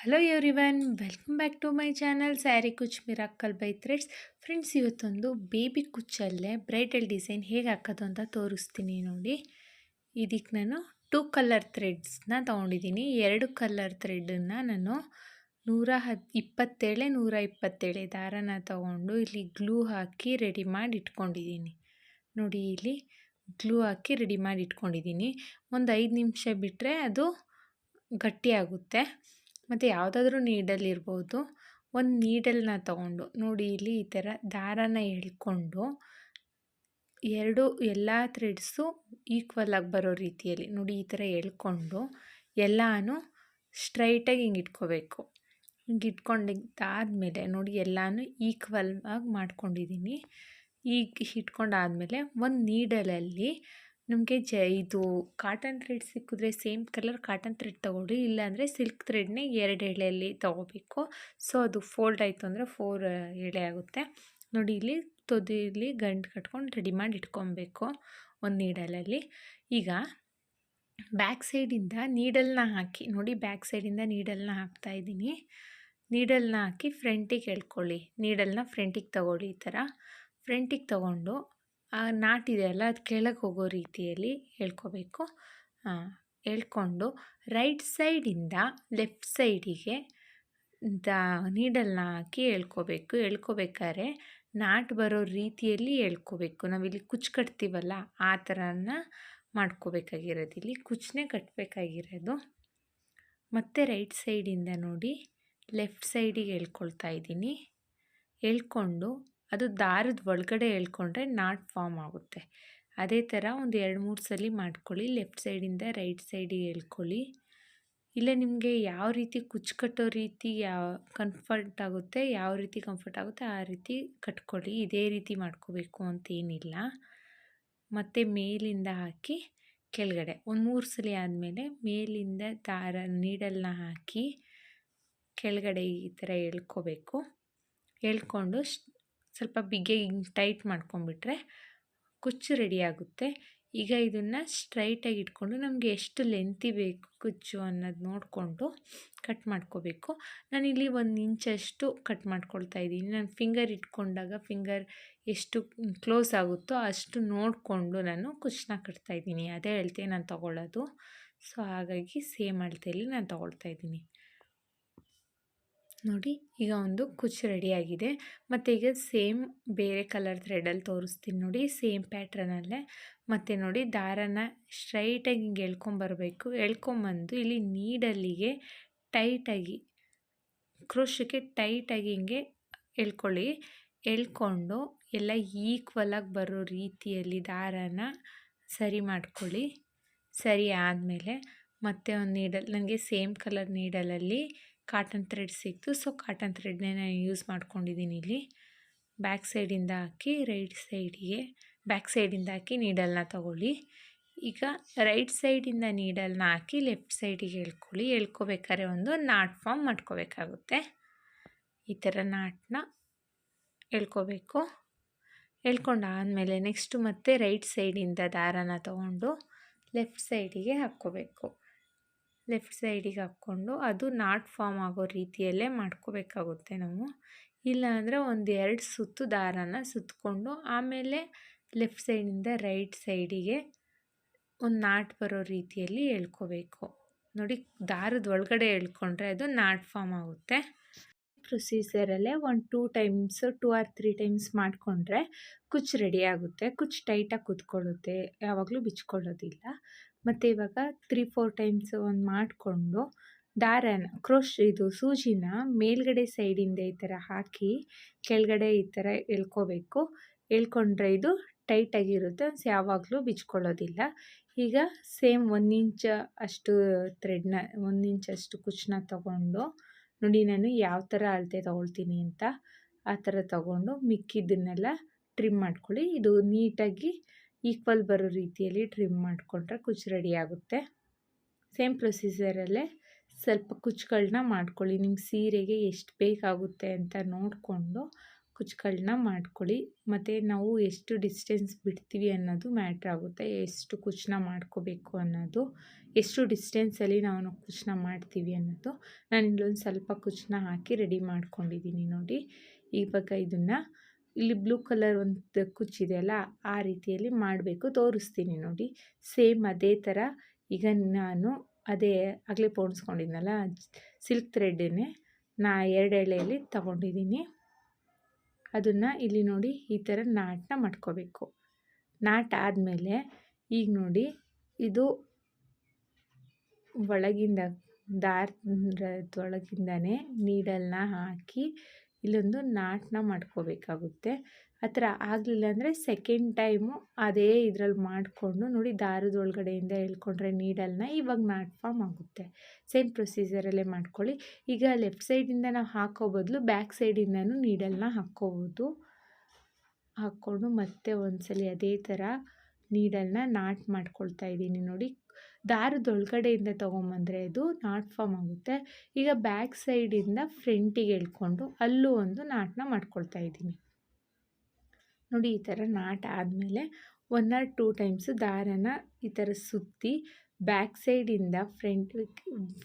Hello everyone, welcome back to my channel sari kuch miracle by threads. Friends, ಇವತ್ತೊಂದು baby ಕುಚ್ಚಲ್ಲೇ bridal design ಹೇಗೆ ಹಾಕೋದು ಅಂತ ತೋರಿಸ್ತೀನಿ ನೋಡಿ. ಇದಕ್ಕೆ ನಾನು 2 ಕಲರ್ ಥ್ರೆಡ್ಸ್ನ ತೊಗೊಂಡಿದ್ದೀನಿ. 2 ಕಲರ್ ಥ್ರೆಡನ್ನು ನಾನು 127 ದಾರನ ತೊಗೊಂಡು ಇಲ್ಲಿ ಗ್ಲೂ ಹಾಕಿ ರೆಡಿ ಮಾಡಿ ಇಟ್ಕೊಂಡಿದ್ದೀನಿ. ನೋಡಿ, ಇಲ್ಲಿ ಗ್ಲೂ ಹಾಕಿ ರೆಡಿ ಮಾಡಿ ಇಟ್ಕೊಂಡಿದ್ದೀನಿ. ಒಂದು 5 ನಿಮಿಷ ಬಿಟ್ಟರೆ ಅದು ಗಟ್ಟಿಯಾಗುತ್ತೆ. ಮತ್ತು ಯಾವುದಾದ್ರೂ ನೀಡಲ್ ಇರ್ಬೋದು. ಒಂದು ನೀಡಲ್ನ ತೊಗೊಂಡು ನೋಡಿ, ಇಲ್ಲಿ ಈ ಥರ ದಾರನ ಎಳ್ಕೊಂಡು ಎಲ್ಲ ಥ್ರೆಡ್ಸು ಈಕ್ವಲಾಗಿ ಬರೋ ರೀತಿಯಲ್ಲಿ ನೋಡಿ, ಈ ಥರ ಎಳ್ಕೊಂಡು ಎಲ್ಲನೂ ಸ್ಟ್ರೈಟಾಗಿ ಹಿಂಗೆ ಇಟ್ಕೋಬೇಕು. ಹಿಂಗೆ ಇಟ್ಕೊಂಡಿದ್ದಾದಮೇಲೆ ನೋಡಿ, ಎಲ್ಲನೂ ಈಕ್ವಲ್ ಆಗಿ ಮಾಡ್ಕೊಂಡಿದ್ದೀನಿ. ಈಗ ಇಟ್ಕೊಂಡಾದಮೇಲೆ ಒಂದು ನೀಡಲಲ್ಲಿ ನಮಗೆ ಇದು ಕಾಟನ್ ಥ್ರೆಡ್ ಸಿಕ್ಕಿದ್ರೆ ಸೇಮ್ ಕಲರ್ ಕಾಟನ್ ಥ್ರೆಡ್ ತೊಗೊಳ್ಳಿ, ಇಲ್ಲಾಂದರೆ ಸಿಲ್ಕ್ ಥ್ರೆಡ್ನೇ 2 ಎಳೆಯಲ್ಲಿ ತೊಗೋಬೇಕು. ಸೊ ಅದು ಫೋಲ್ಡ್ ಆಯಿತು ಅಂದರೆ 4 ಎಳೆ ಆಗುತ್ತೆ. ನೋಡಿ, ಇಲ್ಲಿ ತೊದಿಲಿ ಗಂಟು ಕಟ್ಕೊಂಡು ರೆಡಿ ಮಾಡಿ ಇಟ್ಕೊಬೇಕು ಒಂದು ನೀಡಲಲ್ಲಿ. ಈಗ ಬ್ಯಾಕ್ ಸೈಡಿಂದ ನೀಡಲ್ನ ಹಾಕಿ ನೋಡಿ, ಬ್ಯಾಕ್ ಸೈಡಿಂದ ನೀಡಲ್ನ ಹಾಕ್ತಾಯಿದ್ದೀನಿ. ನೀಡಲ್ನ ಹಾಕಿ ಫ್ರಂಟಿಗೆ ಎಳ್ಕೊಳ್ಳಿ. ನೀಡಲ್ನ ಫ್ರಂಟಿಗೆ ತೊಗೊಳ್ಳಿ. ಈ ಥರ ಫ್ರಂಟಿಗೆ ತೊಗೊಂಡು ಆ ನಾಟಿದೆಯಲ್ಲ, ಅದು ಕೆಳಗೆ ಹೋಗೋ ರೀತಿಯಲ್ಲಿ ಎಳ್ಕೋಬೇಕು. ಎಳ್ಕೊಂಡು ರೈಟ್ ಸೈಡಿಂದ ಲೆಫ್ಟ್ ಸೈಡಿಗೆ ನೀಡಲ್ನ ಹಾಕಿ ಎಳ್ಕೋಬೇಕು. ಎಳ್ಕೋಬೇಕಾದ್ರೆ ನಾಟ್ ಬರೋ ರೀತಿಯಲ್ಲಿ ಎಳ್ಕೋಬೇಕು. ನಾವಿಲ್ಲಿ ಕುಚ್ಚು ಕಟ್ತೀವಲ್ಲ, ಆ ಥರನ ಮಾಡ್ಕೋಬೇಕಾಗಿರೋದು. ಇಲ್ಲಿ ಕುಚ್ಚನ್ನೇ ಕಟ್ಟಬೇಕಾಗಿರೋದು. ಮತ್ತು ರೈಟ್ ಸೈಡಿಂದ ನೋಡಿ ಲೆಫ್ಟ್ ಸೈಡಿಗೆ ಎಳ್ಕೊಳ್ತಾ ಇದ್ದೀನಿ. ಎಳ್ಕೊಂಡು ಅದು ದಾರದ ಒಳಗಡೆ ಎಳ್ಕೊಂಡ್ರೆ ನಾಟ್ ಫಾರ್ಮ್ ಆಗುತ್ತೆ. ಅದೇ ಥರ ಒಂದು 2-3 ಸಲ ಮಾಡ್ಕೊಳ್ಳಿ. ಲೆಫ್ಟ್ ಸೈಡಿಂದ ರೈಟ್ ಸೈಡಿಗೆ ಎಳ್ಕೊಳ್ಳಿ. ಇಲ್ಲ ನಿಮಗೆ ಯಾವ ರೀತಿ ಕುಚ್ಚು ಕಟ್ಟೋ ರೀತಿ ಕಂಫರ್ಟ್ ಆಗುತ್ತೆ ಆ ರೀತಿ ಕಟ್ಕೊಳ್ಳಿ. ಇದೇ ರೀತಿ ಮಾಡ್ಕೋಬೇಕು ಅಂತೇನಿಲ್ಲ. ಮತ್ತು ಮೇಲಿಂದ ಹಾಕಿ ಕೆಳಗಡೆ ಒಂದು 3 ಸಲ ಆದಮೇಲೆ ಮೇಲಿಂದ ನೀಡಲ್ನ ಹಾಕಿ ಕೆಳಗಡೆ ಈ ಥರ ಎಳ್ಕೋಬೇಕು. ಎಳ್ಕೊಂಡು ಸ್ವಲ್ಪ ಬಿಗ್ಗೆ ಹಿಂಗೆ ಟೈಟ್ ಮಾಡ್ಕೊಂಬಿಟ್ರೆ ಕುಚ್ಚು ರೆಡಿಯಾಗುತ್ತೆ. ಈಗ ಇದನ್ನು ಸ್ಟ್ರೈಟಾಗಿ ಇಟ್ಕೊಂಡು ನಮಗೆ ಎಷ್ಟು ಲೆಂತಿ ಬೇಕು ಕುಚ್ಚು ಅನ್ನೋದು ನೋಡಿಕೊಂಡು ಕಟ್ ಮಾಡ್ಕೋಬೇಕು. ನಾನಿಲ್ಲಿ 1 ಇಂಚಷ್ಟು ಕಟ್ ಮಾಡ್ಕೊಳ್ತಾ ಇದ್ದೀನಿ. ನಾನು ಫಿಂಗರ್ ಇಟ್ಕೊಂಡಾಗ ಫಿಂಗರ್ ಎಷ್ಟು ಕ್ಲೋಸ್ ಆಗುತ್ತೋ ಅಷ್ಟು ನೋಡಿಕೊಂಡು ನಾನು ಕುಚ್ಚನ್ನ ಕಟ್ತಾಯಿದ್ದೀನಿ. ಅದೇ ಅಳತೆ ನಾನು ತೊಗೊಳ್ಳೋದು. ಸೊ ಹಾಗಾಗಿ ಸೇಮ್ ಅಳತೆಯಲ್ಲಿ ನಾನು ತೊಗೊಳ್ತಾ ಇದ್ದೀನಿ. ನೋಡಿ, ಈಗ ಒಂದು ಕುಚ್ಚು ರೆಡಿಯಾಗಿದೆ. ಮತ್ತು ಈಗ ಸೇಮ್ ಬೇರೆ ಕಲರ್ ಥ್ರೆಡಲ್ಲಿ ತೋರಿಸ್ತೀನಿ ನೋಡಿ, ಸೇಮ್ ಪ್ಯಾಟ್ರನಲ್ಲೇ. ಮತ್ತು ನೋಡಿ, ದಾರನ ಸ್ಟ್ರೈಟಾಗಿ ಹಿಂಗೆ ಎಳ್ಕೊಂಬರಬೇಕು. ಎಳ್ಕೊಂಬಂದು ಇಲ್ಲಿ ನೀಡಲ್ಲಿಗೆ ಟೈಟಾಗಿ ಕ್ರೋಶಕ್ಕೆ ಟೈಟಾಗಿ ಹಿಂಗೆ ಎಳ್ಕೊಳ್ಳಿ. ಎಳ್ಕೊಂಡು ಎಲ್ಲ ಈಕ್ವಲಾಗಿ ಬರೋ ರೀತಿಯಲ್ಲಿ ದಾರನ ಸರಿ ಮಾಡ್ಕೊಳ್ಳಿ. ಸರಿ ಆದಮೇಲೆ ಮತ್ತೆ ಒಂದು ನೀಡಲ್, ನನಗೆ ಸೇಮ್ ಕಲರ್ ನೀಡಲಲ್ಲಿ ಕಾಟನ್ ಥ್ರೆಡ್ ಸಿಕ್ತು. ಸೊ ಕಾಟನ್ ಥ್ರೆಡ್ನೇ ನಾನು ಯೂಸ್ ಮಾಡ್ಕೊಂಡಿದ್ದೀನಿ. ಇಲ್ಲಿ ಬ್ಯಾಕ್ ಸೈಡಿಂದ ಹಾಕಿ ಬ್ಯಾಕ್ ಸೈಡಿಂದ ಹಾಕಿ ನೀಡಲ್ನ ತೊಗೊಳ್ಳಿ. ಈಗ ರೈಟ್ ಸೈಡಿಂದ ನೀಡಲ್ನ ಹಾಕಿ ಲೆಫ್ಟ್ ಸೈಡಿಗೆ ಎಳ್ಕೊಳ್ಳಿ. ಎಳ್ಕೊಬೇಕಾದ್ರೆ ಒಂದು ನಾಟ್ ಫಾರ್ಮ್ ಮಾಡ್ಕೋಬೇಕಾಗುತ್ತೆ. ಈ ಥರ ನಾಟನ್ನ ಎಳ್ಕೋಬೇಕು. ಎಳ್ಕೊಂಡಾದಮೇಲೆ ನೆಕ್ಸ್ಟು ಮತ್ತೆ ರೈಟ್ ಸೈಡಿಂದ ದಾರನ ತೊಗೊಂಡು ಲೆಫ್ಟ್ ಸೈಡಿಗೆ ಹಾಕ್ಕೋಬೇಕು. ಲೆಫ್ಟ್ ಸೈಡಿಗೆ ಹಾಕ್ಕೊಂಡು ಅದು ನಾಟ್ ಫಾರ್ಮ್ ಆಗೋ ರೀತಿಯಲ್ಲೇ ಮಾಡ್ಕೋಬೇಕಾಗುತ್ತೆ ನಾವು. ಇಲ್ಲಾಂದರೆ 1-2 ಸುತ್ತು ದಾರನ ಸುತ್ತಕೊಂಡು ಆಮೇಲೆ ಲೆಫ್ಟ್ ಸೈಡಿಂದ ರೈಟ್ ಸೈಡಿಗೆ ಒಂದು ನಾಟ್ ಬರೋ ರೀತಿಯಲ್ಲಿ ಎಳ್ಕೋಬೇಕು. ನೋಡಿ, ದಾರದ ಒಳಗಡೆ ಎಳ್ಕೊಂಡ್ರೆ ಅದು ನಾಟ್ ಫಾರ್ಮ್ ಆಗುತ್ತೆ. ಪ್ರೊಸೀಜರಲ್ಲೇ 2 ಆರ್ 3 ಟೈಮ್ಸ್ ಮಾಡಿಕೊಂಡ್ರೆ ಕುಚ್ಚು ರೆಡಿ ಆಗುತ್ತೆ. ಕುಚ್ಚು ಟೈಟಾಗಿ ಕೂತ್ಕೊಳ್ಳುತ್ತೆ, ಯಾವಾಗಲೂ ಬಿಚ್ಕೊಳ್ಳೋದಿಲ್ಲ. ಮತ್ತು ಇವಾಗ 3-4 ಟೈಮ್ಸ್ ಒಂದು ಮಾಡಿಕೊಂಡು ದಾರನ ಸೂಜಿನ ಮೇಲ್ಗಡೆ ಸೈಡಿಂದ ಈ ಥರ ಹಾಕಿ ಕೆಳಗಡೆ ಈ ಥರ ಎಳ್ಕೋಬೇಕು. ಎಳ್ಕೊಂಡ್ರೆ ಇದು ಟೈಟಾಗಿರುತ್ತೆ, ಯಾವಾಗಲೂ ಬಿಚ್ಕೊಳ್ಳೋದಿಲ್ಲ. ಈಗ ಸೇಮ್ 1 ಇಂಚ್ ಅಷ್ಟು ಥ್ರೆಡ್ನ 1 ಇಂಚ್ ಅಷ್ಟು ಕುಚ್ಚನ್ನ ತೊಗೊಂಡು ನೋಡಿ, ನಾನು ಯಾವ ಥರ ಅಳತೆ ತೊಗೊಳ್ತೀನಿ ಅಂತ ಆ ಥರ ತೊಗೊಂಡು ಮಿಕ್ಕಿದ್ದನ್ನೆಲ್ಲ ಟ್ರಿಮ್ ಮಾಡ್ಕೊಳ್ಳಿ. ಇದು ನೀಟಾಗಿ ಈಕ್ವಲ್ ಬರೋ ರೀತಿಯಲ್ಲಿ ಟ್ರಿಮ್ ಮಾಡಿಕೊಂಡ್ರೆ ಕುಚ್ಚು ರೆಡಿ ಆಗುತ್ತೆ. ಸೇಮ್ ಪ್ರೊಸೀಜರಲ್ಲೇ ಸ್ವಲ್ಪ ಕುಚ್ಚುಗಳನ್ನ ಮಾಡ್ಕೊಳ್ಳಿ. ನಿಮ್ಮ ಸೀರೆಗೆ ಎಷ್ಟು ಬೇಕಾಗುತ್ತೆ ಅಂತ ನೋಡಿಕೊಂಡು ಕುಚ್ಚುಗಳನ್ನ ಮಾಡ್ಕೊಳ್ಳಿ. ಮತ್ತು ನಾವು ಎಷ್ಟು ಡಿಸ್ಟೆನ್ಸ್ ಬಿಡ್ತೀವಿ ಅನ್ನೋದು ಮ್ಯಾಟ್ರ್ ಆಗುತ್ತೆ, ಎಷ್ಟು ಕುಚ್ಚನ್ನ ಮಾಡ್ಕೋಬೇಕು ಅನ್ನೋದು, ಎಷ್ಟು ಡಿಸ್ಟೆನ್ಸಲ್ಲಿ ನಾವು ಕುಚ್ಚನ್ನ ಮಾಡ್ತೀವಿ ಅನ್ನೋದು. ನಾನು ಇಲ್ಲೊಂದು ಸ್ವಲ್ಪ ಕುಚ್ಚನ್ನ ಹಾಕಿ ರೆಡಿ ಮಾಡ್ಕೊಂಡಿದ್ದೀನಿ ನೋಡಿ. ಇವಾಗ ಇದನ್ನು ಇಲ್ಲಿ ಬ್ಲೂ ಕಲರ್ ಒಂದು ಕುಚ್ಚಿದೆಯಲ್ಲ ಆ ರೀತಿಯಲ್ಲಿ ಮಾಡಬೇಕು, ತೋರಿಸ್ತೀನಿ ನೋಡಿ. ಸೇಮ್ ಅದೇ ಥರ ಈಗ ನಾನು ಅದೇ ಆಗಲೇ ಪೋಣಿಸ್ಕೊಂಡಿದ್ನಲ್ಲ ಸಿಲ್ಕ್ ಥ್ರೆಡ್ಡನ್ನೇ 2 ಎಳೆಯಲ್ಲಿ ತಗೊಂಡಿದ್ದೀನಿ. ಅದನ್ನು ಇಲ್ಲಿ ನೋಡಿ ಈ ಥರ ನಾಟನ್ನ ಮಾಡ್ಕೋಬೇಕು. ನಾಟ್ ಆದಮೇಲೆ ಈಗ ನೋಡಿ ಇದು ಒಳಗಿಂದ ದಾರದೊಳಗಿಂದನೇ ನೀಡಲ್ನ ಹಾಕಿ ಇಲ್ಲೊಂದು ನಾಟನ್ನ ಮಾಡ್ಕೋಬೇಕಾಗುತ್ತೆ. ಆ ಥರ ಆಗಲಿಲ್ಲ ಅಂದರೆ ಸೆಕೆಂಡ್ ಟೈಮು ಅದೇ ಇದರಲ್ಲಿ ಮಾಡಿಕೊಂಡು ನೋಡಿ ದಾರದ ಒಳಗಡೆಯಿಂದ ಎಳ್ಕೊಂಡ್ರೆ ನೀಡಲ್ನ ಇವಾಗ ನಾಟ್ ಫಾರ್ಮ್ ಆಗುತ್ತೆ. ಸೇಮ್ ಪ್ರೊಸೀಜರಲ್ಲೇ ಮಾಡ್ಕೊಳ್ಳಿ. ಈಗ ಲೆಫ್ಟ್ ಸೈಡಿಂದ ನಾವು ಹಾಕೋ ಬದಲು ಬ್ಯಾಕ್ ಸೈಡಿಂದನೂ ನೀಡಲ್ನ ಹಾಕ್ಕೋಬೋದು. ಹಾಕ್ಕೊಂಡು ಮತ್ತೆ ಒಂದ್ಸಲಿ ಅದೇ ಥರ ನೀಡಲ್ನ ನಾಟ್ ಮಾಡ್ಕೊಳ್ತಾ ಇದ್ದೀನಿ ನೋಡಿ. ದಾರದೊಳಗಡೆಯಿಂದ ತೊಗೊಂಬಂದರೆ ಅದು ನಾಟ್ ಫಾರ್ಮ್ ಆಗುತ್ತೆ. ಈಗ ಬ್ಯಾಕ್ ಸೈಡಿಂದ ಫ್ರಂಟಿಗೆ ಎಳ್ಕೊಂಡು ಅಲ್ಲೂ ಒಂದು ನಾಟನ್ನ ಮಾಡ್ಕೊಳ್ತಾ ಇದ್ದೀನಿ ನೋಡಿ. ಈ ಥರ ನಾಟ್ ಆದಮೇಲೆ 1 or 2 ಟೈಮ್ಸು ದಾರನ ಈ ಥರ ಸುತ್ತಿ ಬ್ಯಾಕ್ ಸೈಡಿಂದ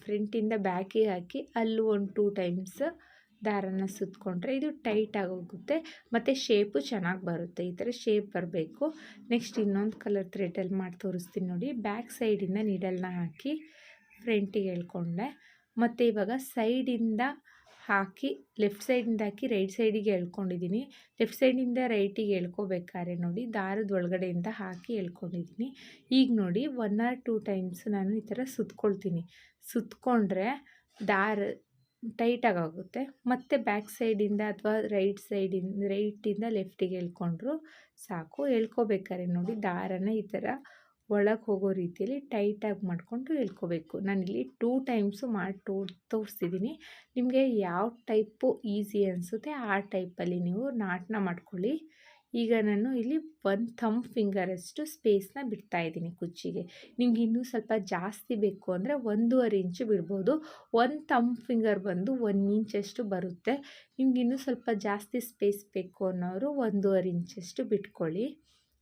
ಫ್ರಂಟಿಂದ ಬ್ಯಾಕಿಗೆ ಹಾಕಿ ಅಲ್ಲೂ ಒಂದು 2 ಟೈಮ್ಸ್ ದಾರನ ಸುತ್ತಕೊಂಡ್ರೆ ಇದು ಟೈಟಾಗಿ ಹೋಗುತ್ತೆ ಮತ್ತು ಶೇಪು ಚೆನ್ನಾಗಿ ಬರುತ್ತೆ. ಈ ಥರ ಶೇಪ್ ಬರಬೇಕು. ನೆಕ್ಸ್ಟ್ ಇನ್ನೊಂದು ಕಲರ್ ಥ್ರೆಡಲ್ಲಿ ಮಾಡಿ ತೋರಿಸ್ತೀನಿ ನೋಡಿ. ಬ್ಯಾಕ್ ಸೈಡಿಂದ ನೀಡಲ್ನ ಹಾಕಿ ಫ್ರಂಟಿಗೆ ಎಳ್ಕೊಂಡೆ. ಮತ್ತು ಇವಾಗ ಸೈಡಿಂದ ಹಾಕಿ ಲೆಫ್ಟ್ ಸೈಡಿಂದ ಹಾಕಿ ರೈಟ್ ಸೈಡಿಗೆ ಎಳ್ಕೊಂಡಿದ್ದೀನಿ. ಲೆಫ್ಟ್ ಸೈಡಿಂದ ರೈಟಿಗೆ ಎಳ್ಕೊಬೇಕಾದ್ರೆ ನೋಡಿ ದಾರದ ಒಳಗಡೆಯಿಂದ ಹಾಕಿ ಎಳ್ಕೊಂಡಿದ್ದೀನಿ. ಈಗ ನೋಡಿ 1 or 2 ಟೈಮ್ಸ್ ನಾನು ಈ ಥರ ಸುತ್ಕೊಳ್ತೀನಿ. ಸುತ್ಕೊಂಡ್ರೆ ದಾರ ಟೈಟಾಗಿ ಆಗುತ್ತೆ. ಮತ್ತು ಬ್ಯಾಕ್ ಸೈಡಿಂದ ಅಥವಾ ರೈಟಿಂದ ಲೆಫ್ಟಿಗೆ ಎಳ್ಕೊಂಡ್ರು ಸಾಕು. ಎಳ್ಕೊಬೇಕಾದ್ರೆ ನೋಡಿ ದಾರನ ಈ ಥರ ಒಳಗೆ ಹೋಗೋ ರೀತಿಯಲ್ಲಿ ಟೈಟಾಗಿ ಮಾಡಿಕೊಂಡು ಎಳ್ಕೊಬೇಕು. ನಾನಿಲ್ಲಿ 2 ಟೈಮ್ಸು ಮಾಡಿ ತೋರಿಸ್ತಿದ್ದೀನಿ. ನಿಮಗೆ ಯಾವ ಟೈಪು ಈಸಿ ಅನಿಸುತ್ತೆ ಆ ಟೈಪಲ್ಲಿ ನೀವು ನಾಟನ್ನ ಮಾಡ್ಕೊಳ್ಳಿ. ಈಗ ನಾನು ಇಲ್ಲಿ 1 ಥಂಬ್ ಫಿಂಗರಷ್ಟು ಸ್ಪೇಸ್ನ ಬಿಡ್ತಾಯಿದ್ದೀನಿ ಕುಚ್ಚಿಗೆ. ನಿಮ್ಗೆ ಇನ್ನೂ ಸ್ವಲ್ಪ ಜಾಸ್ತಿ ಬೇಕು ಅಂದರೆ 1.5 ಇಂಚು ಬಿಡ್ಬೋದು. 1 ಥಂಬ್ ಫಿಂಗರ್ ಬಂದು 1 ಇಂಚಷ್ಟು ಬರುತ್ತೆ. ನಿಮ್ಗೆ ಇನ್ನೂ ಸ್ವಲ್ಪ ಜಾಸ್ತಿ ಸ್ಪೇಸ್ ಬೇಕು ಅನ್ನೋರು 1.5 ಇಂಚಷ್ಟು ಬಿಟ್ಕೊಳ್ಳಿ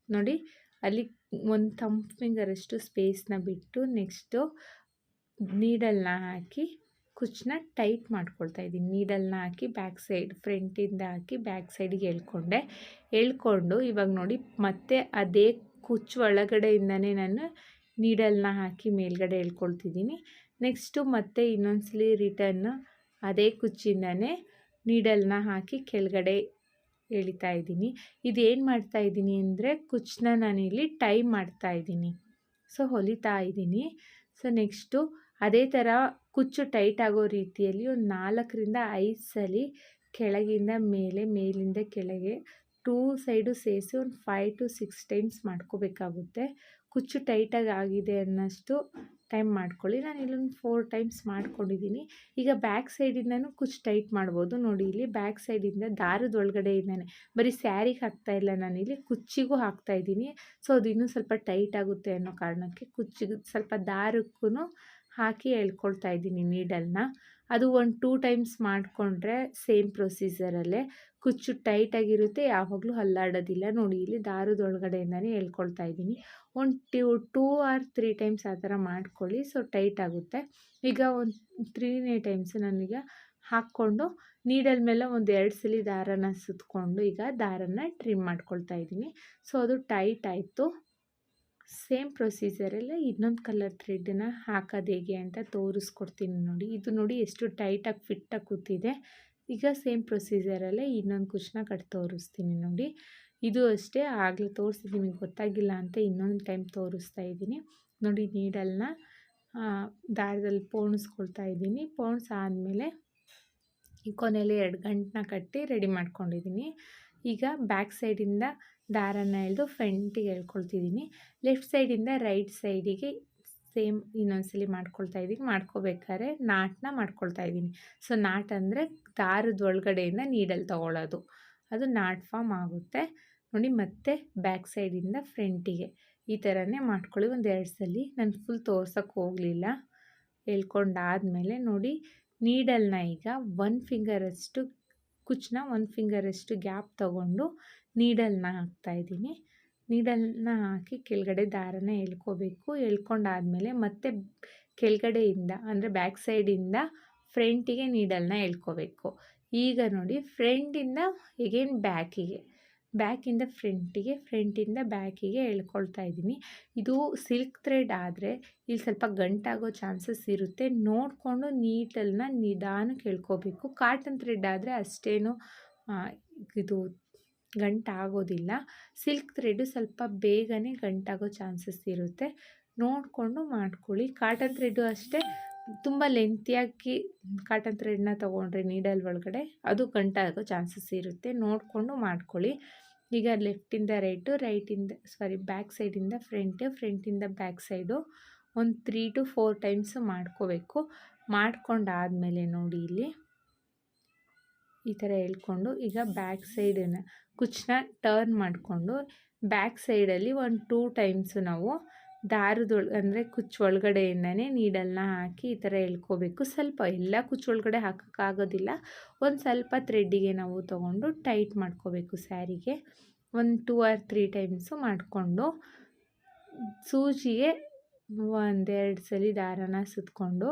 ನೋಡಿ. ಅಲ್ಲಿ 1 ಥಂಬ್ ಫಿಂಗರಷ್ಟು ಸ್ಪೇಸ್ನ ಬಿಟ್ಟು ನೆಕ್ಸ್ಟು ನೀಡಲ್ನ ಹಾಕಿ ಕುಚ್ಚನ್ನ ಟೈಟ್ ಮಾಡ್ಕೊಳ್ತಾ ಇದ್ದೀನಿ. ನೀಡಲ್ನ ಹಾಕಿ ಬ್ಯಾಕ್ ಸೈಡ್ ಫ್ರಂಟಿಂದ ಹಾಕಿ ಬ್ಯಾಕ್ ಸೈಡಿಗೆ ಎಳ್ಕೊಂಡು ಇವಾಗ ನೋಡಿ ಮತ್ತೆ ಅದೇ ಕುಚ್ಚು ಒಳಗಡೆಯಿಂದನೇ ನಾನು ನೀಡಲ್ನ ಹಾಕಿ ಮೇಲ್ಗಡೆ ಎಳ್ಕೊಳ್ತಿದ್ದೀನಿ. ನೆಕ್ಸ್ಟು ಮತ್ತೆ ಇನ್ನೊಂದ್ಸಲಿ ರಿಟರ್ನ್ ಅದೇ ಕುಚ್ಚಿಂದನೇ ನೀಡಲ್ನ ಹಾಕಿ ಕೆಳಗಡೆ ಎಳಿತಾ ಇದ್ದೀನಿ. ಇದೇನು ಮಾಡ್ತಾ ಇದ್ದೀನಿ ಅಂದರೆ ಕುಚ್ಚನ್ನ ನಾನಿಲ್ಲಿ ಟೈ ಮಾಡ್ತಾ ಇದ್ದೀನಿ, ಸೊ ಹೊಲಿತಾ ಇದ್ದೀನಿ. ಸೊ ನೆಕ್ಸ್ಟು ಅದೇ ಥರ ಕುಚ್ಚು ಟೈಟ್ ಆಗೋ ರೀತಿಯಲ್ಲಿ ಒಂದು 4 ರಿಂದ 5 ಸಲ ಕೆಳಗಿಂದ ಮೇಲೆ ಮೇಲಿಂದ ಕೆಳಗೆ 2 ಸೈಡು ಸೇರಿಸಿ ಒಂದು 5 to 6 ಟೈಮ್ಸ್ ಮಾಡ್ಕೋಬೇಕಾಗುತ್ತೆ. ಕುಚ್ಚು ಟೈಟಾಗಿ ಆಗಿದೆ ಅನ್ನೋಷ್ಟು ಟೈಮ್ ಮಾಡ್ಕೊಳ್ಳಿ. ನಾನು ಇಲ್ಲೊಂದು 4 ಟೈಮ್ಸ್ ಮಾಡ್ಕೊಂಡಿದ್ದೀನಿ. ಈಗ ಬ್ಯಾಕ್ ಸೈಡಿಂದನೂ ಕುಚ್ಚು ಟೈಟ್ ಮಾಡ್ಬೋದು ನೋಡಿ. ಇಲ್ಲಿ ಬ್ಯಾಕ್ ಸೈಡಿಂದ ದಾರದ ಒಳಗಡೆಯಿಂದನೇ ಬರೀ ಸ್ಯಾರಿಗೆ ಹಾಕ್ತಾಯಿಲ್ಲ, ನಾನಿಲ್ಲಿ ಕುಚ್ಚಿಗೂ ಹಾಕ್ತಾಯಿದ್ದೀನಿ. ಸೊ ಅದು ಇನ್ನೂ ಸ್ವಲ್ಪ ಟೈಟ್ ಆಗುತ್ತೆ ಅನ್ನೋ ಕಾರಣಕ್ಕೆ ಕುಚ್ಚಿಗೆ ಸ್ವಲ್ಪ ದಾರಕ್ಕೂ ಹಾಕಿ ಎಳ್ಕೊಳ್ತಾ ಇದ್ದೀನಿ ನೀಡಲ್ನ. ಅದು ಒಂದು 2 ಟೈಮ್ಸ್ ಮಾಡಿಕೊಂಡ್ರೆ ಸೇಮ್ ಪ್ರೊಸೀಜರಲ್ಲೇ ಕುಚ್ಚು ಟೈಟಾಗಿರುತ್ತೆ, ಯಾವಾಗಲೂ ಅಲ್ಲಾಡೋದಿಲ್ಲ ನೋಡಿ. ಇಲ್ಲಿ ದಾರದ ಒಳಗಡೆಯಿಂದನೇ ಎಳ್ಕೊಳ್ತಾ ಇದ್ದೀನಿ. ಒಂದು 2 or 3 ಟೈಮ್ಸ್ ಆ ಥರ ಮಾಡ್ಕೊಳ್ಳಿ, ಸೊ ಟೈಟ್ ಆಗುತ್ತೆ. ಈಗ ಒಂದು 3ನೇ ಟೈಮ್ಸ್ ನಾನೀಗ ಹಾಕ್ಕೊಂಡು ನೀಡಲ್ ಮೇಲೆ ಒಂದು 2 ಸಲ ದಾರನ ಸುತ್ತಕೊಂಡು ಈಗ ದಾರನ ಟ್ರಿಮ್ ಮಾಡ್ಕೊಳ್ತಾ ಇದ್ದೀನಿ. ಸೊ ಅದು ಟೈಟ್ ಆಯಿತು. ಸೇಮ್ ಪ್ರೊಸೀಜರಲ್ಲೇ ಇನ್ನೊಂದು ಕಲರ್ ಥ್ರೆಡ್ಡನ್ನ ಹಾಕೋದು ಹೇಗೆ ಅಂತ ತೋರಿಸ್ಕೊಡ್ತೀನಿ ನೋಡಿ. ಇದು ನೋಡಿ ಎಷ್ಟು ಟೈಟಾಗಿ ಫಿಟ್ಟಾಗಿ ಕೂತಿದೆ. ಈಗ ಸೇಮ್ ಪ್ರೊಸೀಜರಲ್ಲೇ ಇನ್ನೊಂದು ಕುಚ್ಚನ್ನ ಕಟ್ಟಿ ತೋರಿಸ್ತೀನಿ ನೋಡಿ. ಇದು ಅಷ್ಟೇ, ಆಗಲೇ ತೋರಿಸಿದ್ದೀನಿ, ನಿಮಗೆ ಗೊತ್ತಾಗಿಲ್ಲ ಅಂತ ಇನ್ನೊಂದು ಟೈಮ್ ತೋರಿಸ್ತಾ ಇದ್ದೀನಿ ನೋಡಿ. ನೀಡಲ್ನ ದಾರದಲ್ಲಿ ಪೋಣಿಸ್ಕೊಳ್ತಾ ಇದ್ದೀನಿ. ಪೋಣಿಸಾದ್ಮೇಲೆ ಈ ಕೊನೆಯಲ್ಲಿ 2 ಗಂಟನ್ನ ಕಟ್ಟಿ ರೆಡಿ ಮಾಡ್ಕೊಂಡಿದ್ದೀನಿ. ಈಗ ಬ್ಯಾಕ್ ಸೈಡಿಂದ ದಾರನ ಎಳೆದು ಫ್ರಂಟಿಗೆ ಎಳ್ಕೊಳ್ತಿದ್ದೀನಿ. ಲೆಫ್ಟ್ ಸೈಡಿಂದ ರೈಟ್ ಸೈಡಿಗೆ ಸೇಮ್ ಇನ್ನೊಂದ್ಸಲಿ ಮಾಡ್ಕೊಳ್ತಾ ಇದ್ದೀನಿ. ಮಾಡ್ಕೋಬೇಕಾದ್ರೆ ನಾಟನ್ನ ಮಾಡ್ಕೊಳ್ತಾ ಇದ್ದೀನಿ. ಸೊ ನಾಟ್ ಅಂದರೆ ದಾರದ ಒಳಗಡೆಯಿಂದ ನೀಡಲ್ ತೊಗೊಳ್ಳೋದು, ಅದು ನಾಟ್ ಫಾರ್ಮ್ ಆಗುತ್ತೆ ನೋಡಿ. ಮತ್ತೆ ಬ್ಯಾಕ್ ಸೈಡಿಂದ ಫ್ರಂಟಿಗೆ ಈ ಥರನೇ ಮಾಡ್ಕೊಳ್ಳಿ ಒಂದು 2 ಸಲ. ನಾನು ಫುಲ್ ತೋರ್ಸೋಕ್ಕೆ ಹೋಗಲಿಲ್ಲ. ಎಳ್ಕೊಂಡಾದಮೇಲೆ ನೋಡಿ ನೀಡಲ್ನ ಈಗ 1 ಫಿಂಗರಷ್ಟು ಕುಚ್ಚನ್ನ 1 ಫಿಂಗರಷ್ಟು ಗ್ಯಾಪ್ ತಗೊಂಡು ನೀಡಲ್ನ ಹಾಕ್ತಾಯಿದ್ದೀನಿ. ನೀಡಲ್ನ ಹಾಕಿ ಕೆಳಗಡೆ ದಾರನ ಎಳ್ಕೋಬೇಕು. ಎಳ್ಕೊಂಡಾದಮೇಲೆ ಮತ್ತೆ ಕೆಳಗಡೆಯಿಂದ ಅಂದರೆ ಬ್ಯಾಕ್ ಸೈಡಿಂದ ಫ್ರಂಟಿಗೆ ನೀಡಲ್ನ ಎಳ್ಕೋಬೇಕು. ಈಗ ನೋಡಿ ಫ್ರಂಟಿಂದ ಎಗೇನ್ ಬ್ಯಾಕಿಂದ ಫ್ರಂಟಿಗೆ, ಫ್ರಂಟಿಂದ ಬ್ಯಾಕಿಗೆ ಎಳ್ಕೊಳ್ತಾ ಇದ್ದೀನಿ. ಇದು ಸಿಲ್ಕ್ ಥ್ರೆಡ್ ಆದರೆ ಇಲ್ಲಿ ಸ್ವಲ್ಪ ಗಂಟಾಗೋ ಚಾನ್ಸಸ್ ಇರುತ್ತೆ. ನೋಡಿಕೊಂಡು ನೀಡಲ್ನ ನಿಧಾನಕ್ಕೆ ಎಳ್ಕೋಬೇಕು. ಕಾಟನ್ ಥ್ರೆಡ್ ಆದರೆ ಅಷ್ಟೇನು ಇದು ಗಂಟಾಗೋದಿಲ್ಲ. ಸಿಲ್ಕ್ ಥ್ರೆಡ್ಡು ಸ್ವಲ್ಪ ಬೇಗನೆ ಗಂಟಾಗೋ ಚಾನ್ಸಸ್ ಇರುತ್ತೆ. ನೋಡಿಕೊಂಡು ಮಾಡ್ಕೊಳ್ಳಿ. ಕಾಟನ್ ಥ್ರೆಡ್ಡು ಅಷ್ಟೇ ತುಂಬ ಲೆಂತಿಯಾಗಿ ಕಾಟನ್ ಥ್ರೆಡ್ನ ತೊಗೊಂಡ್ರೆ ನೀಡಲ್ ಒಳಗಡೆ ಅದು ಗಂಟಾಗೋ ಚಾನ್ಸಸ್ ಇರುತ್ತೆ. ನೋಡಿಕೊಂಡು ಮಾಡ್ಕೊಳ್ಳಿ. ಈಗ ಲೆಫ್ಟಿಂದ ಬ್ಯಾಕ್ ಸೈಡಿಂದ ಫ್ರಂಟಿಂದ ಬ್ಯಾಕ್ ಸೈಡು ಒಂದು 3 to 4 ಟೈಮ್ಸ್ ಮಾಡ್ಕೋಬೇಕು. ಮಾಡ್ಕೊಂಡಾದಮೇಲೆ ನೋಡಿ ಇಲ್ಲಿ ಈ ಥರ ಎಳ್ಕೊಂಡು ಈಗ ಬ್ಯಾಕ್ ಸೈಡನ್ನು ಕುಚ್ಚನ್ನ ಟರ್ನ್ ಮಾಡಿಕೊಂಡು ಬ್ಯಾಕ್ ಸೈಡಲ್ಲಿ ಒಂದು 2 ಟೈಮ್ಸು ನಾವು ಅಂದರೆ ಕುಚ್ಚು ಒಳಗಡೆಯಿಂದನೇ ನೀಡಲ್ನ ಹಾಕಿ ಈ ಥರ ಎಳ್ಕೋಬೇಕು. ಸ್ವಲ್ಪ ಎಲ್ಲ ಕುಚ್ಚು ಒಳಗಡೆ ಹಾಕೋಕ್ಕಾಗೋದಿಲ್ಲ. ಒಂದು ಸ್ವಲ್ಪ ಥ್ರೆಡ್ಡಿಗೆ ನಾವು ತೊಗೊಂಡು ಟೈಟ್ ಮಾಡ್ಕೋಬೇಕು. ಸ್ಯಾರಿಗೆ ಒಂದು 2 or 3 ಟೈಮ್ಸು ಮಾಡಿಕೊಂಡು ಸೂಜಿಗೆ 1-2 ಸಲ ದಾರನ ಸುತ್ತಕೊಂಡು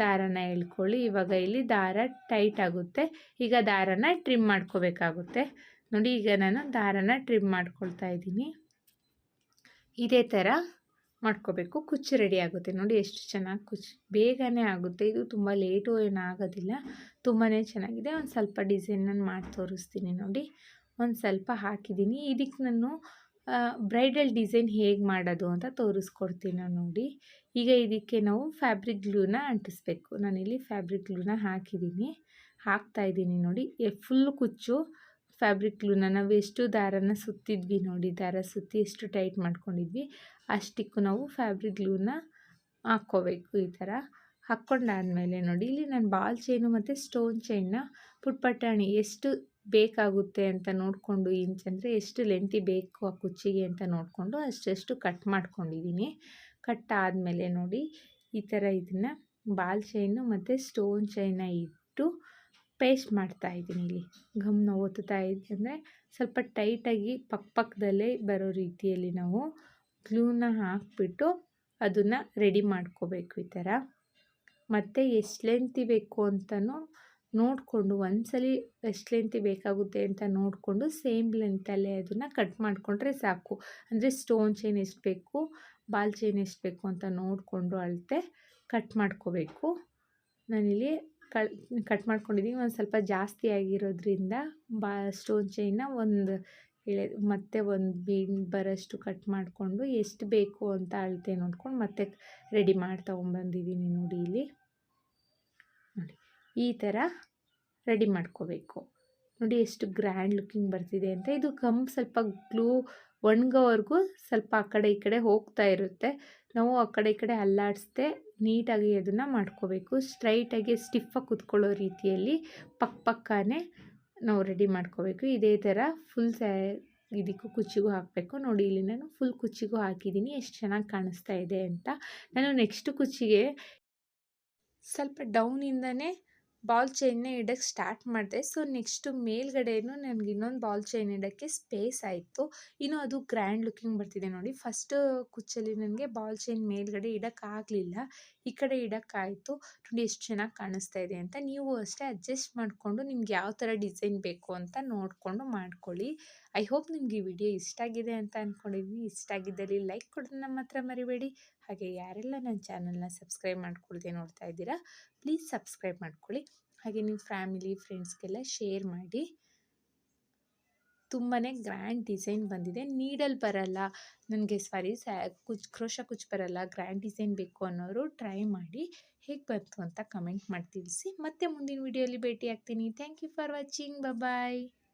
ದಾರನ ಎಳ್ಕೊಳ್ಳಿ. ಇವಾಗ ಇಲ್ಲಿ ದಾರ ಟೈಟ್ ಆಗುತ್ತೆ. ಈಗ ದಾರನ ಟ್ರಿಮ್ ಮಾಡ್ಕೋಬೇಕಾಗುತ್ತೆ. ನೋಡಿ ಈಗ ನಾನು ದಾರನ ಟ್ರಿಮ್ ಮಾಡ್ಕೊಳ್ತಾ ಇದ್ದೀನಿ. ಇದೇ ಥರ ಮಾಡ್ಕೋಬೇಕು. ಕುಚ್ಚು ರೆಡಿ ಆಗುತ್ತೆ. ನೋಡಿ ಎಷ್ಟು ಚೆನ್ನಾಗಿ ಕುಚ್ಚು ಬೇಗನೆ ಆಗುತ್ತೆ. ಇದು ತುಂಬ ಲೇಟು ಏನಾಗೋದಿಲ್ಲ. ತುಂಬಾ ಚೆನ್ನಾಗಿದೆ. ಒಂದು ಸ್ವಲ್ಪ ಡಿಸೈನನ್ನು ಮಾಡಿ ತೋರಿಸ್ತೀನಿ ನೋಡಿ. ಒಂದು ಸ್ವಲ್ಪ ಹಾಕಿದ್ದೀನಿ. ಇದಕ್ಕೆ ನಾನು ಬ್ರೈಡಲ್ ಡಿಸೈನ್ ಹೇಗೆ ಮಾಡೋದು ಅಂತ ತೋರಿಸ್ಕೊಡ್ತೀನಿ ನೋಡಿ. ಈಗ ಇದಕ್ಕೆ ನಾವು ಫ್ಯಾಬ್ರಿಕ್ ಗ್ಲೂನ ಅಂಟಿಸ್ಬೇಕು. ನಾನಿಲ್ಲಿ ಫ್ಯಾಬ್ರಿಕ್ ಗ್ಲೂನ ಹಾಕ್ತಾಯಿದ್ದೀನಿ ನೋಡಿ. ಫುಲ್ ಕುಚ್ಚು ಫ್ಯಾಬ್ರಿಕ್ ಗ್ಲೂನ ನಾವು ಎಷ್ಟು ದಾರನ ಸುತ್ತಿದ್ವಿ ನೋಡಿ, ದಾರ ಸುತ್ತಿ ಎಷ್ಟು ಟೈಟ್ ಮಾಡ್ಕೊಂಡಿದ್ವಿ ಅಷ್ಟಕ್ಕೂ ನಾವು ಫ್ಯಾಬ್ರಿಕ್ ಗ್ಲೂನ ಹಾಕ್ಕೋಬೇಕು. ಈ ಥರ ಹಾಕ್ಕೊಂಡಾದಮೇಲೆ ನೋಡಿ ಇಲ್ಲಿ ನಾನು ಬಾಲ್ ಚೈನು ಮತ್ತು ಸ್ಟೋನ್ ಚೈನ್ನ ಪುಟ್ಪಟಾಣಿ ಎಷ್ಟು ಬೇಕಾಗುತ್ತೆ ಅಂತ ನೋಡಿಕೊಂಡು, ಇಂಚ್ ಅಂದರೆ ಎಷ್ಟು ಲೆಂತಿ ಬೇಕು ಆ ಕುಚ್ಚಿಗೆ ಅಂತ ನೋಡಿಕೊಂಡು ಅಷ್ಟೆಷ್ಟು ಕಟ್ ಮಾಡ್ಕೊಂಡಿದ್ದೀನಿ. ಕಟ್ ಆದಮೇಲೆ ನೋಡಿ ಈ ಥರ ಇದನ್ನು ಬಾಲ್ ಚೈನು ಮತ್ತು ಸ್ಟೋನ್ ಚೈನ್ನ ಇಟ್ಟು ಪೇಸ್ಟ್ ಮಾಡ್ತಾಯಿದ್ದೀನಿ. ಇಲ್ಲಿ ಗಮ್ನ ಒತ್ತುತ್ತಾ ಅಂದರೆ ಸ್ವಲ್ಪ ಟೈಟಾಗಿ ಪಕ್ಕದಲ್ಲೇ ಬರೋ ರೀತಿಯಲ್ಲಿ ನಾವು ಗ್ಲೂನ ಹಾಕಿಬಿಟ್ಟು ಅದನ್ನು ರೆಡಿ ಮಾಡ್ಕೋಬೇಕು ಈ ಥರ. ಮತ್ತು ಎಷ್ಟು ಲೆಂತಿ ಬೇಕು ಅಂತಲೂ ನೋಡಿಕೊಂಡು ಒಂದ್ಸಲಿ ಎಷ್ಟು ಲೆಂತಿ ಬೇಕಾಗುತ್ತೆ ಅಂತ ನೋಡಿಕೊಂಡು ಸೇಮ್ ಲೆಂತಲ್ಲೇ ಅದನ್ನು ಕಟ್ ಮಾಡಿಕೊಂಡ್ರೆ ಸಾಕು. ಅಂದರೆ ಸ್ಟೋನ್ ಚೈನ್ ಎಷ್ಟು ಬೇಕು, ಬಾಲ್ ಚೈನ್ ಎಷ್ಟು ಬೇಕು ಅಂತ ನೋಡಿಕೊಂಡು ಅಳತೆ ಕಟ್ ಮಾಡ್ಕೋಬೇಕು. ನಾನಿಲ್ಲಿ ಕಟ್ ಮಾಡ್ಕೊಂಡಿದ್ದೀನಿ. ಒಂದು ಸ್ವಲ್ಪ ಜಾಸ್ತಿ ಆಗಿರೋದ್ರಿಂದ ಸ್ಟೋನ್ ಚೈನ್ನ ಮತ್ತೆ ಒಂದು ಬೀಡ್ ಬರೋಷ್ಟು ಕಟ್ ಮಾಡಿಕೊಂಡು ಎಷ್ಟು ಬೇಕು ಅಂತ ಅಳತೆ ನೋಡ್ಕೊಂಡು ಮತ್ತೆ ರೆಡಿ ಮಾಡಿ ತೊಗೊಂಬಂದಿದ್ದೀನಿ ನೋಡಿ. ಇಲ್ಲಿ ನೋಡಿ ಈ ಥರ ರೆಡಿ ಮಾಡ್ಕೋಬೇಕು. ನೋಡಿ ಎಷ್ಟು ಗ್ರ್ಯಾಂಡ್ ಲುಕ್ಕಿಂಗ್ ಬರ್ತಿದೆ ಅಂತ. ಇದು ಸ್ವಲ್ಪ ಗ್ಲೂ ಒಣಗೋವರೆಗೂ ಸ್ವಲ್ಪ ಆ ಕಡೆ ಈ ಕಡೆ ಹೋಗ್ತಾ ಇರುತ್ತೆ. ನಾವು ಆ ಕಡೆ ಈ ಕಡೆ ಅಲ್ಲಾಡಿಸ್ದೆ ನೀಟಾಗಿ ಅದನ್ನು ಮಾಡ್ಕೋಬೇಕು. ಸ್ಟ್ರೈಟಾಗಿ ಸ್ಟಿಫಾಗಿ ಕುತ್ಕೊಳ್ಳೋ ರೀತಿಯಲ್ಲಿ ಪಕ್ಕನೇ ನಾವು ರೆಡಿ ಮಾಡ್ಕೋಬೇಕು. ಇದೇ ಥರ ಫುಲ್ ಇದಕ್ಕೂ ಕುಚ್ಚಿಗೂ ಹಾಕಬೇಕು. ನೋಡಿ ಇಲ್ಲಿ ನಾನು ಫುಲ್ ಕುಚ್ಚಿಗೂ ಹಾಕಿದ್ದೀನಿ. ಎಷ್ಟು ಚೆನ್ನಾಗಿ ಕಾಣಿಸ್ತಾ ಇದೆ ಅಂತ. ನಾನು ನೆಕ್ಸ್ಟ್ ಕುಚ್ಚಿಗೆ ಸ್ವಲ್ಪ ಡೌನಿಂದನೇ ಬಾಲ್ ಚೈನ್ನ ಇಡೋಕ್ಕೆ ಸ್ಟಾರ್ಟ್ ಮಾಡಿದೆ. ಸೊ ನೆಕ್ಸ್ಟು ಮೇಲ್ಗಡೆಯೂ ನನಗೆ ಇನ್ನೊಂದು ಬಾಲ್ ಚೈನ್ ಇಡೋಕ್ಕೆ ಸ್ಪೇಸ್ ಆಯಿತು. ಇನ್ನು ಅದು ಗ್ರ್ಯಾಂಡ್ ಲುಕ್ಕಿಂಗ್ ಬರ್ತಿದೆ ನೋಡಿ. ಫಸ್ಟ್ ಕುಚ್ಚಲ್ಲಿ ನನಗೆ ಬಾಲ್ ಚೈನ್ ಮೇಲ್ಗಡೆ ಇಡೋಕ್ಕಾಗಲಿಲ್ಲ, ಈ ಕಡೆ ಇಡೋಕ್ಕಾಯಿತು. ನೋಡಿ ಎಷ್ಟು ಚೆನ್ನಾಗಿ ಕಾಣಿಸ್ತಾ ಇದೆ ಅಂತ. ನೀವು ಅಷ್ಟೇ ಅಡ್ಜಸ್ಟ್ ಮಾಡಿಕೊಂಡು ನಿಮ್ಗೆ ಯಾವ ಥರ ಡಿಸೈನ್ ಬೇಕು ಅಂತ ನೋಡಿಕೊಂಡು ಮಾಡ್ಕೊಳ್ಳಿ. ಐ ಹೋಪ್ ನಿಮ್ಗೆ ಈ ವಿಡಿಯೋ ಇಷ್ಟ ಆಗಿದೆ ಅಂತ ಅಂದ್ಕೊಂಡಿದ್ದೀನಿ. ಇಷ್ಟ ಆಗಿದ್ದಲ್ಲಿ ಲೈಕ್ ಕೊಡೋದನ್ನ ಮಾತ್ರ ಮರಿಬೇಡಿ. ಹಾಗೆ ಯಾರೆಲ್ಲ ನನ್ನ ಚಾನಲ್ನ ಸಬ್ಸ್ಕ್ರೈಬ್ ಮಾಡ್ಕೊಳ್ದೆ ನೋಡ್ತಾ ಇದ್ದೀರಾ ಪ್ಲೀಸ್ ಸಬ್ಸ್ಕ್ರೈಬ್ ಮಾಡ್ಕೊಳ್ಳಿ. ಹಾಗೆ ನಿಮ್ಮ ಫ್ಯಾಮಿಲಿ ಫ್ರೆಂಡ್ಸ್ಗೆಲ್ಲ ಶೇರ್ ಮಾಡಿ. ತುಂಬಾ ಗ್ರ್ಯಾಂಡ್ ಡಿಸೈನ್ ಬಂದಿದೆ. ನೀಡಲ್ ಬರಲ್ಲ ನನಗೆ, ಕ್ರೋಶಾ ಕುಚ್ಚು ಬರಲ್ಲ, ಗ್ರ್ಯಾಂಡ್ ಡಿಸೈನ್ ಬೇಕು ಅನ್ನೋರು ಟ್ರೈ ಮಾಡಿ ಹೇಗೆ ಬಂತು ಅಂತ ಕಮೆಂಟ್ ಮಾಡಿ ತಿಳಿಸಿ. ಮತ್ತೆ ಮುಂದಿನ ವಿಡಿಯೋಲಿ ಭೇಟಿ ಆಗ್ತೀನಿ. Thank you for watching. Bye.